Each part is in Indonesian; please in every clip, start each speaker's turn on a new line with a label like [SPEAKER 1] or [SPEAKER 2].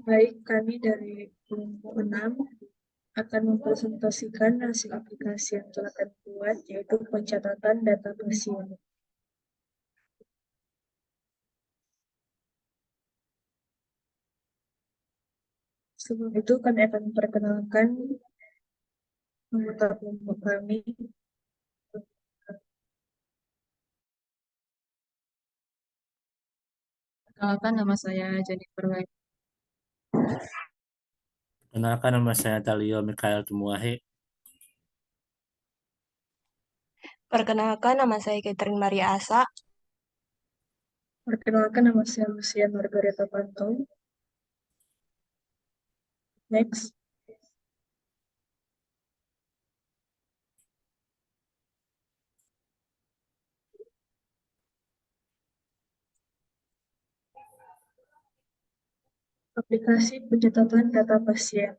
[SPEAKER 1] Baik, kami dari kelompok 6 akan mempresentasikan hasil aplikasi yang telah kami buat, yaitu pencatatan data pasien. Sebelum itu, kami akan memperkenalkan anggota kelompok kami.
[SPEAKER 2] Perkenalkan, nama saya Jennifer White.
[SPEAKER 3] Kenalkan, nama saya Talio Mikael Tumuahe.
[SPEAKER 4] Perkenalkan, nama saya Catherine Maria Asa.
[SPEAKER 1] Perkenalkan, nama saya Lucia Margareta Pantong. Next. Aplikasi pencatatan data pasien.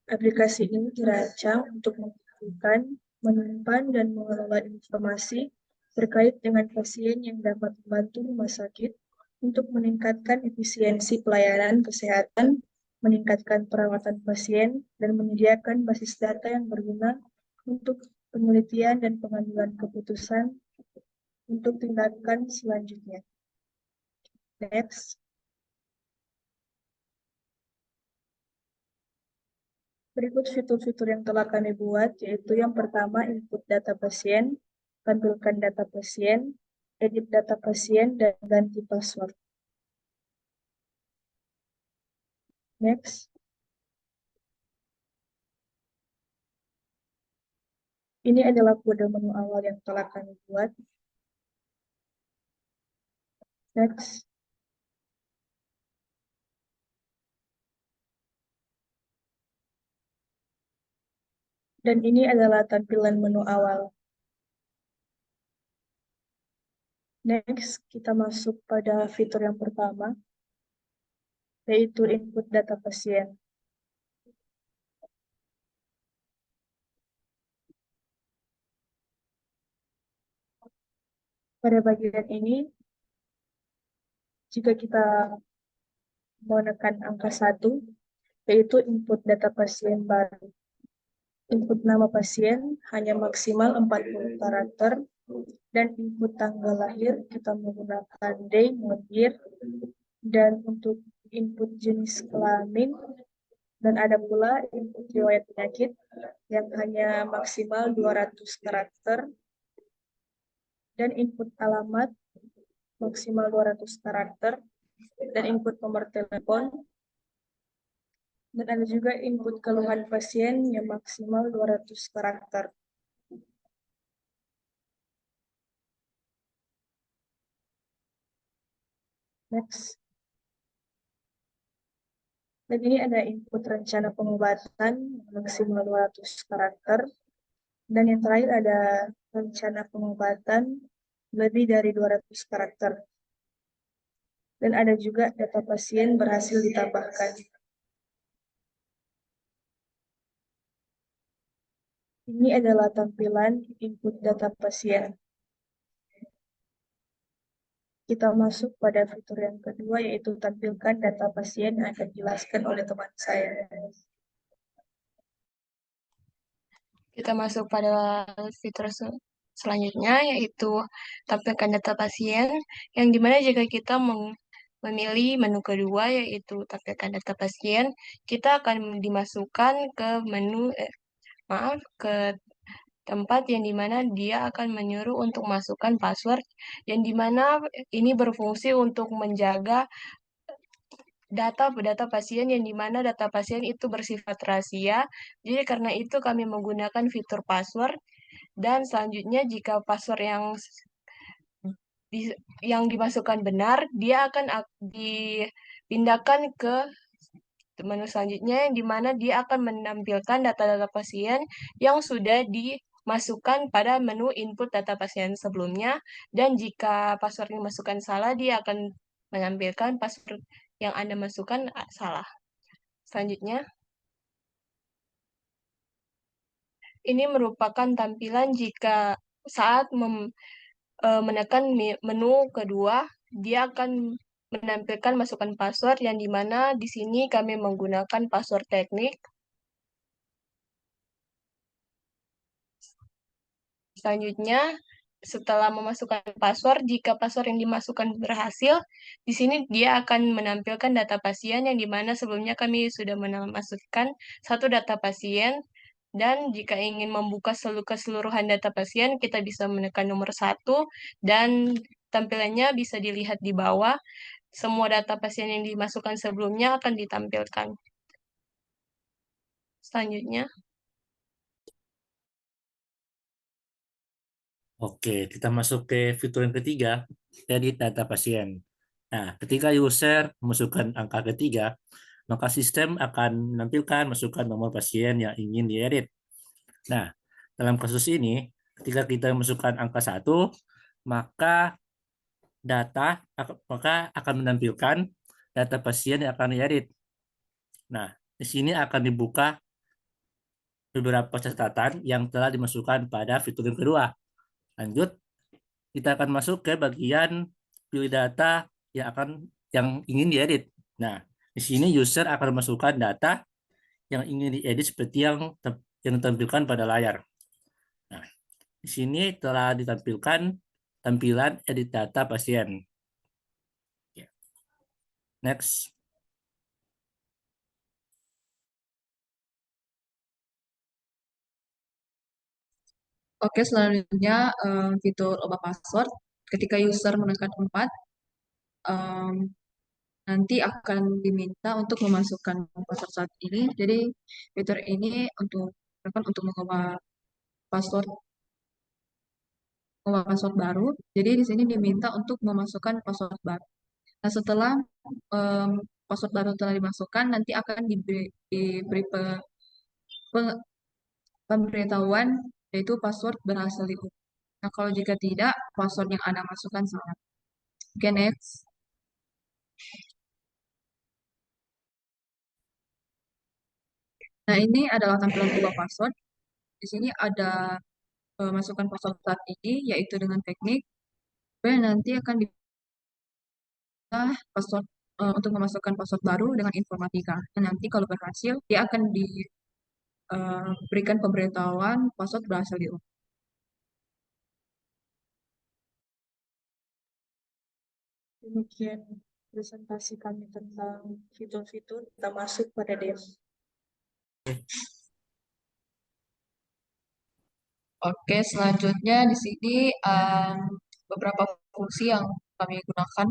[SPEAKER 1] Aplikasi ini dirancang untuk mengumpulkan, menyimpan, dan mengelola informasi terkait dengan pasien yang dapat membantu rumah sakit untuk meningkatkan efisiensi pelayanan kesehatan, meningkatkan perawatan pasien, dan menyediakan basis data yang berguna untuk penelitian dan pengambilan keputusan untuk tindakan selanjutnya. Next. Berikut fitur-fitur yang telah kami buat, yaitu yang pertama, input data pasien, tampilkan data pasien, edit data pasien, dan ganti password. Next. Ini adalah kode menu awal yang telah kami buat. Next. Dan ini adalah tampilan menu awal. Next, kita masuk pada fitur yang pertama, yaitu input data pasien. Pada bagian ini, jika kita menekan angka 1, yaitu input data pasien baru. Input nama pasien hanya maksimal 40 karakter, dan input tanggal lahir kita menggunakan day, month, year, dan untuk input jenis kelamin, dan ada pula input riwayat penyakit yang hanya maksimal 200 karakter, dan input alamat maksimal 200 karakter, dan input nomor telepon, dan ada juga input keluhan pasien yang maksimal 200 karakter. Next. Dan ini ada input rencana pengobatan maksimal 200 karakter. Dan yang terakhir ada rencana pengobatan lebih dari 200 karakter. Dan ada juga data pasien berhasil ditambahkan. Ini adalah tampilan input data pasien. Kita masuk pada fitur yang kedua, yaitu tampilkan data pasien yang akan dijelaskan oleh teman saya.
[SPEAKER 4] Kita masuk pada fitur selanjutnya, yaitu tampilkan data pasien, yang dimana jika kita memilih menu kedua, yaitu tampilkan data pasien, kita akan dimasukkan ke ke tempat yang dimana dia akan menyuruh untuk masukkan password, yang dimana ini berfungsi untuk menjaga data pasien, yang dimana data pasien itu bersifat rahasia. Jadi karena itu kami menggunakan fitur password, dan selanjutnya jika password yang dimasukkan benar, dia akan dipindahkan ke menu selanjutnya, yang dimana dia akan menampilkan data-data pasien yang sudah dimasukkan pada menu input data pasien sebelumnya, dan jika password yang dimasukkan salah, dia akan menampilkan password yang Anda masukkan salah. Selanjutnya, ini merupakan tampilan jika saat menekan menu kedua, dia akan menampilkan masukan password yang dimana di sini kami menggunakan password teknik. Selanjutnya, setelah memasukkan password, jika password yang dimasukkan berhasil, di sini dia akan menampilkan data pasien yang dimana sebelumnya kami sudah memasukkan satu data pasien, dan jika ingin membuka keseluruhan data pasien, kita bisa menekan nomor 1, dan tampilannya bisa dilihat di bawah. Semua data pasien yang dimasukkan sebelumnya akan ditampilkan. Selanjutnya,
[SPEAKER 3] Oke, kita masuk ke fitur yang ketiga, edit data pasien. Nah, ketika user memasukkan angka ketiga, maka sistem akan menampilkan masukan nomor pasien yang ingin diedit. Nah, dalam kasus ini, ketika kita masukkan angka 1, maka akan menampilkan data pasien yang akan diedit. Nah, di sini akan dibuka beberapa catatan yang telah dimasukkan pada fitur yang kedua. Lanjut, kita akan masuk ke bagian pilih data yang ingin diedit. Nah, di sini user akan memasukkan data yang ingin diedit seperti yang ditampilkan pada layar. Nah, di sini telah ditampilkan tampilan edit data pasien. Next.
[SPEAKER 2] Oke, selanjutnya fitur ubah password. Ketika user menekan 4, em, nanti akan diminta untuk memasukkan password saat ini. Jadi fitur ini untuk mengubah password baru. Jadi di sini diminta untuk memasukkan password baru. Nah, setelah em, password baru telah dimasukkan, nanti akan diberi pe- pemberitahuan yaitu password berhasil diubah. Nah, kalau jika tidak, password yang Anda masukkan salah. Oke, next. Nah, ini adalah tampilan ubah password. Di sini ada masukkan password saat ini, yaitu dengan teknik. Dan nanti akan password untuk memasukkan password baru dengan informatika. Dan nanti kalau berhasil, dia akan diberikan pemberitahuan password berhasil diubah.
[SPEAKER 1] Demikian presentasi kami tentang fitur-fitur. Kita masuk pada demo.
[SPEAKER 2] Oke, selanjutnya di sini beberapa fungsi yang kami gunakan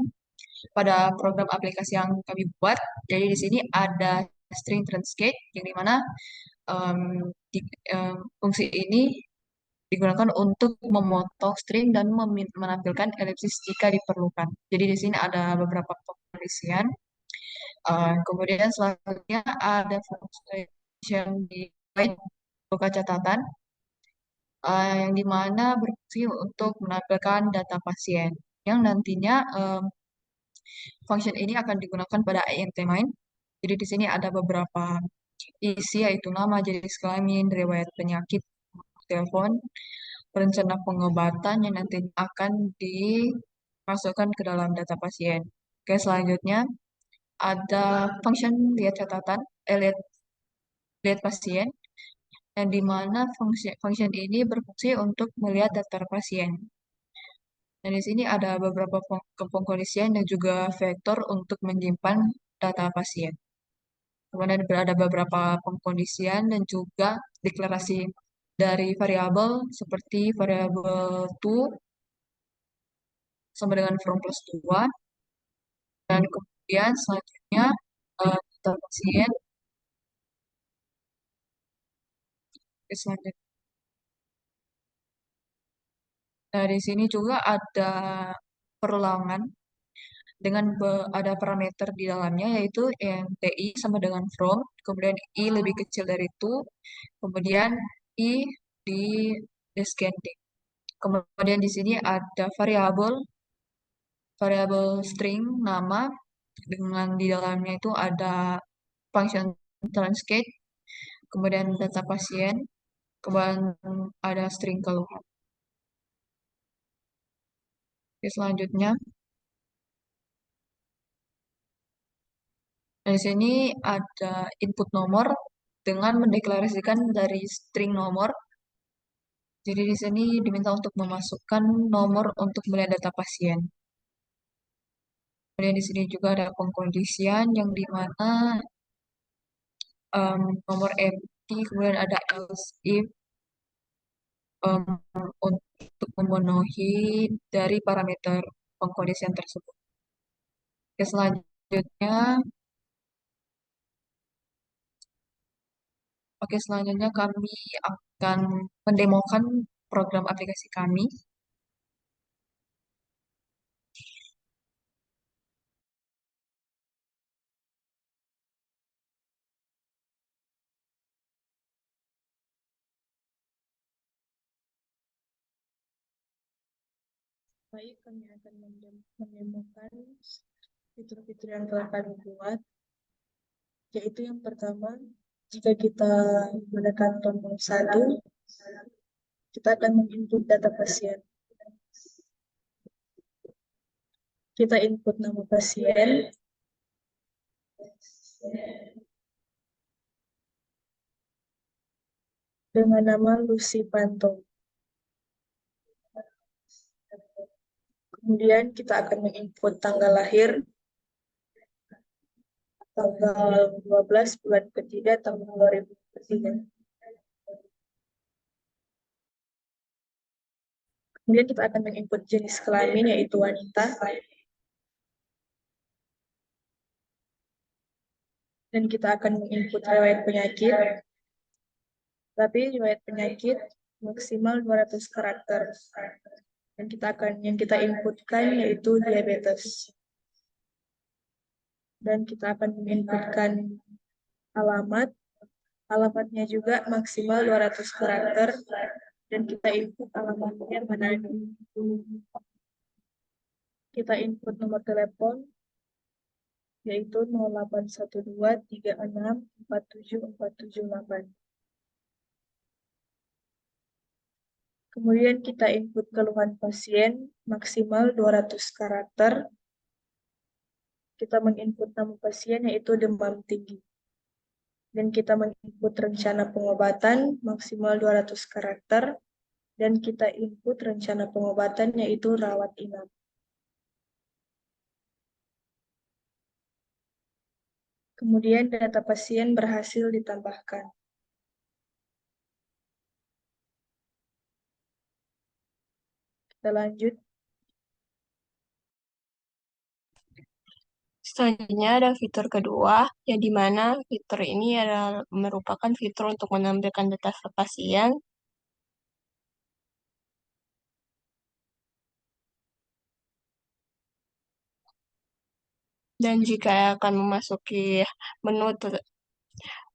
[SPEAKER 2] pada program aplikasi yang kami buat. Jadi di sini ada string transcade yang dimana em, fungsi ini digunakan untuk memotong string dan menampilkan elipsis jika diperlukan. Jadi di sini ada beberapa pengkondisian. Kemudian selanjutnya ada fungsi yang di buka catatan yang dimana berfungsi untuk menampilkan data pasien yang nantinya function ini akan digunakan pada INT main. Jadi di sini ada beberapa isi yaitu nama, jenis kelamin, riwayat penyakit, telepon, rencana pengobatan yang nanti akan dimasukkan ke dalam data pasien. Oke, selanjutnya ada function lihat catatan, lihat pasien, yang dimana function ini berfungsi untuk melihat daftar pasien. Dan di sini ada beberapa pengkondisian dan juga vektor untuk menyimpan data pasien. Kemudian ada beberapa pengkondisian dan juga deklarasi dari variabel seperti variabel to sama dengan from plus 2. Dan kemudian selanjutnya data pasien. Selanjutnya. Nah, di sini juga ada perulangan dengan ada parameter di dalamnya yaitu yang TI sama dengan from, kemudian I lebih kecil dari itu, kemudian I di descending. Kemudian di sini ada variabel string nama dengan di dalamnya itu ada function transcade, kemudian data pasien, kemudian ada string keluhan. Oke, selanjutnya Di sini ada input nomor dengan mendeklarasikan dari string nomor. Jadi di sini diminta untuk memasukkan nomor untuk melihat data pasien. Kemudian di sini juga ada pengkondisian yang di mana nomor empty, kemudian ada else if em, untuk memenuhi dari parameter pengkondisian tersebut. Oke, selanjutnya kami akan mendemokan program aplikasi kami.
[SPEAKER 1] Baik, kami akan mendemokan fitur-fitur yang telah kami buat, yaitu yang pertama, jika kita menekan tombol 1, kita akan menginput data pasien. Kita input nama pasien, dengan nama Lucy Panto. Kemudian kita akan menginput tanggal lahir, tanggal 12 bulan ketiga tahun 2003. Kemudian kita akan menginput jenis kelamin, yaitu wanita. Dan kita akan menginput riwayat penyakit. Tapi riwayat penyakit maksimal 200 karakter. Dan yang kita inputkan yaitu diabetes. Dan kita akan menginputkan alamat. Alamatnya juga maksimal 200 karakter. Dan kita input alamatnya Manado. Kita input nomor telepon, yaitu 0812364748. Kemudian kita input keluhan pasien maksimal 200 karakter. Kita menginput nama pasien yaitu demam tinggi. Dan kita menginput rencana pengobatan maksimal 200 karakter. Dan kita input rencana pengobatan yaitu rawat inap. Kemudian data pasien berhasil ditambahkan. Kita lanjut.
[SPEAKER 4] Selanjutnya ada fitur kedua, yang di mana fitur ini adalah merupakan fitur untuk menampilkan data pasien. Dan jika akan memasuki menu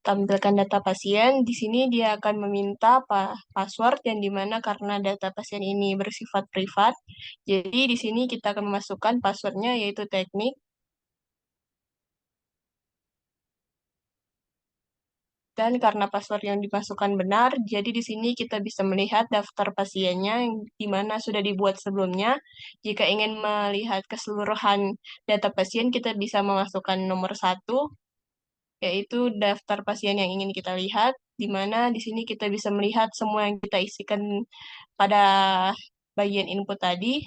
[SPEAKER 4] tampilkan data pasien, di sini dia akan meminta password yang dimana karena data pasien ini bersifat privat. Jadi di sini kita akan memasukkan passwordnya yaitu teknik. Dan karena password yang dimasukkan benar, jadi di sini kita bisa melihat daftar pasiennya yang dimana sudah dibuat sebelumnya. Jika ingin melihat keseluruhan data pasien, kita bisa memasukkan nomor 1, yaitu daftar pasien yang ingin kita lihat, di mana di sini kita bisa melihat semua yang kita isikan pada bagian input tadi.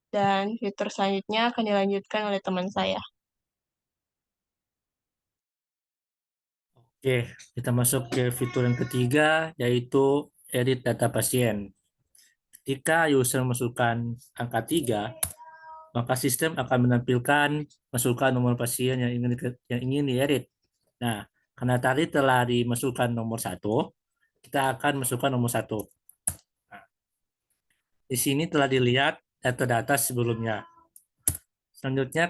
[SPEAKER 4] Dan fitur selanjutnya akan dilanjutkan oleh teman saya.
[SPEAKER 3] Oke, kita masuk ke fitur yang ketiga, yaitu edit data pasien. Ketika user masukkan angka 3, maka sistem akan menampilkan masukkan nomor pasien yang ingin diedit. Nah, karena tadi telah dimasukkan nomor 1, kita akan masukkan nomor 1. Nah, di sini telah dilihat data-data sebelumnya. Selanjutnya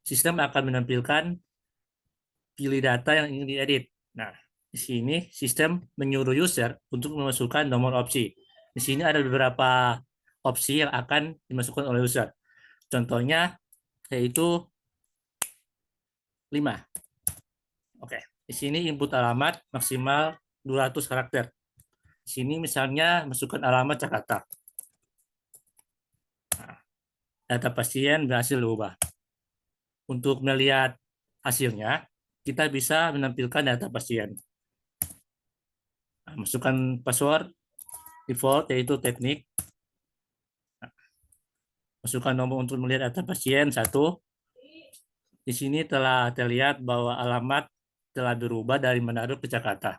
[SPEAKER 3] sistem akan menampilkan pilih data yang ingin diedit. Nah, di sini sistem menyuruh user untuk memasukkan nomor opsi. Di sini ada beberapa opsi yang akan dimasukkan oleh user. Contohnya yaitu 5. Oke, di sini input alamat maksimal 200 karakter. Di sini misalnya masukkan alamat Jakarta. Nah, data pasien berhasil diubah. Untuk melihat hasilnya, kita bisa menampilkan data pasien. Nah, masukkan password default yaitu teknik. Masukkan nomor untuk melihat data pasien 1. Di sini telah terlihat bahwa alamat telah berubah dari Manado ke Jakarta.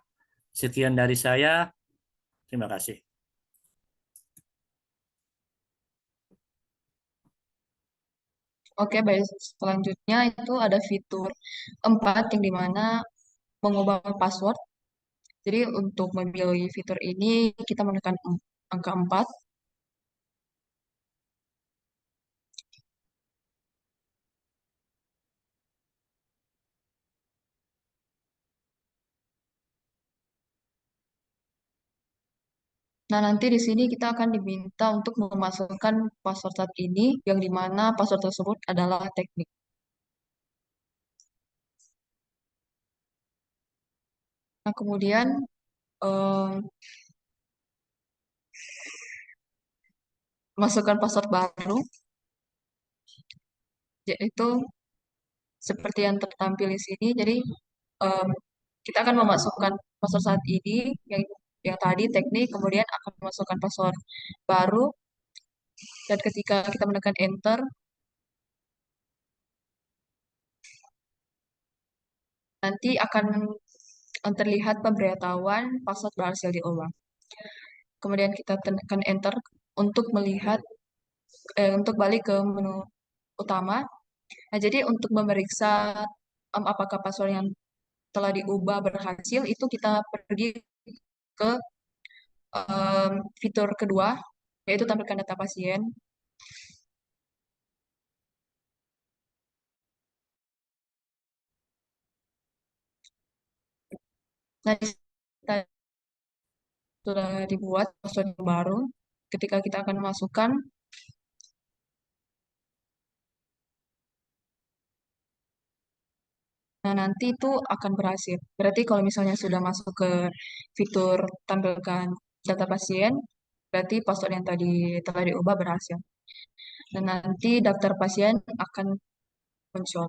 [SPEAKER 3] Sekian dari saya. Terima kasih.
[SPEAKER 2] Oke, baik. Selanjutnya itu ada fitur 4 yang dimana mengubah password. Jadi untuk memilih fitur ini kita menekan angka 4. Nah, nanti di sini kita akan diminta untuk memasukkan password saat ini, yang dimana password tersebut adalah teknik. Nah, kemudian masukkan password baru, yaitu seperti yang tertampil di sini. Jadi em, kita akan memasukkan password saat ini, yang tadi teknik, kemudian akan memasukkan password baru, dan ketika kita menekan enter, nanti akan terlihat pemberitahuan password berhasil diubah. Kemudian kita tekan enter untuk melihat, untuk balik ke menu utama. Nah, jadi untuk memeriksa apakah password yang telah diubah berhasil, itu kita pergi ke fitur kedua, yaitu tampilkan data pasien. Nah, kita sudah dibuat password yang baru. Ketika kita akan masukkan, nah nanti itu akan berhasil. Berarti kalau misalnya sudah masuk ke fitur tampilkan data pasien, berarti password yang tadi telah diubah berhasil. Dan nanti daftar pasien akan muncul.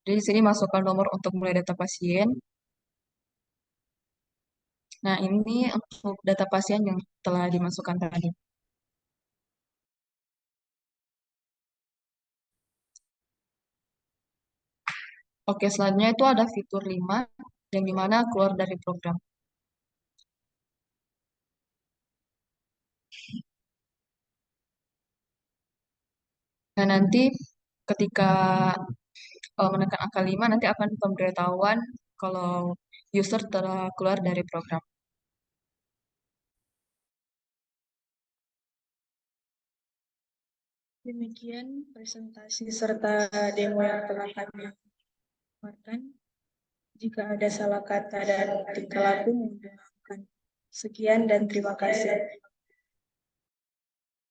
[SPEAKER 2] Jadi di sini masukkan nomor untuk mulai data pasien. Nah, ini untuk data pasien yang telah dimasukkan tadi. Oke, selanjutnya itu ada fitur 5 yang dimana keluar dari program. Nah, nanti ketika menekan angka 5, nanti akan pemberitahuan kalau user telah keluar dari program.
[SPEAKER 1] Demikian presentasi serta demo yang telah kami keluarkan. Jika ada salah kata dan tingkah laku, mohon dimaafkan. Sekian dan terima kasih.